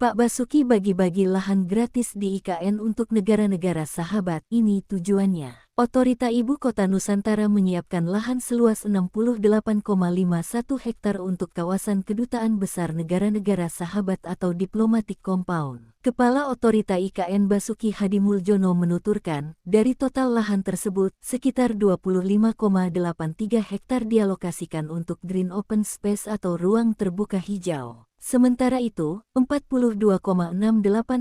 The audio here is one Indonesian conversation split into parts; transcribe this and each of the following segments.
Pak Basuki bagi-bagi lahan gratis di IKN untuk negara-negara sahabat. Ini tujuannya. Otorita Ibu Kota Nusantara menyiapkan lahan seluas 68,51 hektar untuk kawasan kedutaan besar negara-negara sahabat atau diplomatic compound. Kepala Otorita IKN Basuki Hadimuljono menuturkan, dari total lahan tersebut, sekitar 25,83 hektar dialokasikan untuk green open space atau ruang terbuka hijau. Sementara itu, 42,68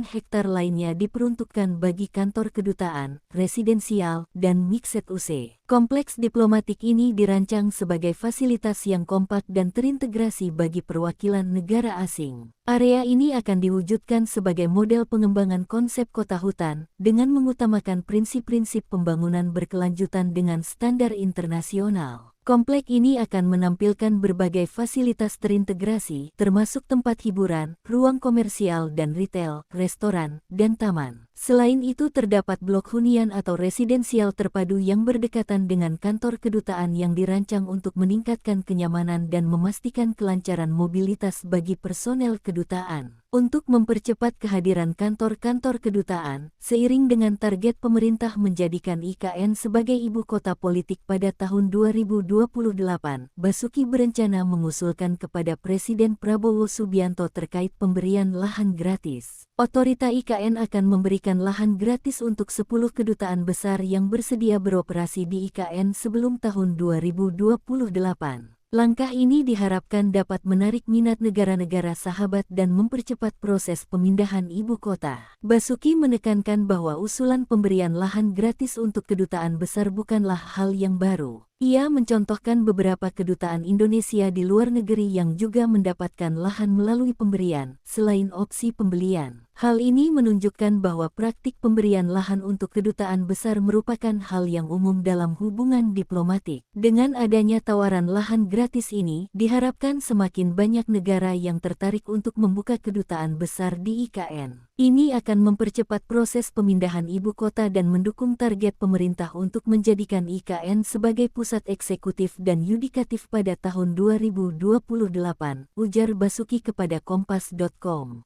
hektar lainnya diperuntukkan bagi kantor kedutaan, residensial, dan mixed use. Kompleks diplomatik ini dirancang sebagai fasilitas yang kompak dan terintegrasi bagi perwakilan negara asing. Area ini akan diwujudkan sebagai model pengembangan konsep kota hutan, dengan mengutamakan prinsip-prinsip pembangunan berkelanjutan dengan standar internasional. Komplek ini akan menampilkan berbagai fasilitas terintegrasi, termasuk tempat hiburan, ruang komersial dan retail, restoran, dan taman. Selain itu terdapat blok hunian atau residensial terpadu yang berdekatan dengan kantor kedutaan yang dirancang untuk meningkatkan kenyamanan dan memastikan kelancaran mobilitas bagi personel kedutaan. Untuk mempercepat kehadiran kantor-kantor kedutaan, seiring dengan target pemerintah menjadikan IKN sebagai ibu kota politik pada tahun 2028, Basuki berencana mengusulkan kepada Presiden Prabowo Subianto terkait pemberian lahan gratis. Otorita IKN akan memberikan lahan gratis untuk 10 kedutaan besar yang bersedia beroperasi di IKN sebelum tahun 2028. Langkah ini diharapkan dapat menarik minat negara-negara sahabat dan mempercepat proses pemindahan ibu kota. Basuki menekankan bahwa usulan pemberian lahan gratis untuk kedutaan besar bukanlah hal yang baru. Ia mencontohkan beberapa kedutaan Indonesia di luar negeri yang juga mendapatkan lahan melalui pemberian, selain opsi pembelian. Hal ini menunjukkan bahwa praktik pemberian lahan untuk kedutaan besar merupakan hal yang umum dalam hubungan diplomatik. Dengan adanya tawaran lahan gratis ini, diharapkan semakin banyak negara yang tertarik untuk membuka kedutaan besar di IKN. Ini akan mempercepat proses pemindahan ibu kota dan mendukung target pemerintah untuk menjadikan IKN sebagai pusat eksekutif dan yudikatif pada tahun 2028, ujar Basuki kepada Kompas.com.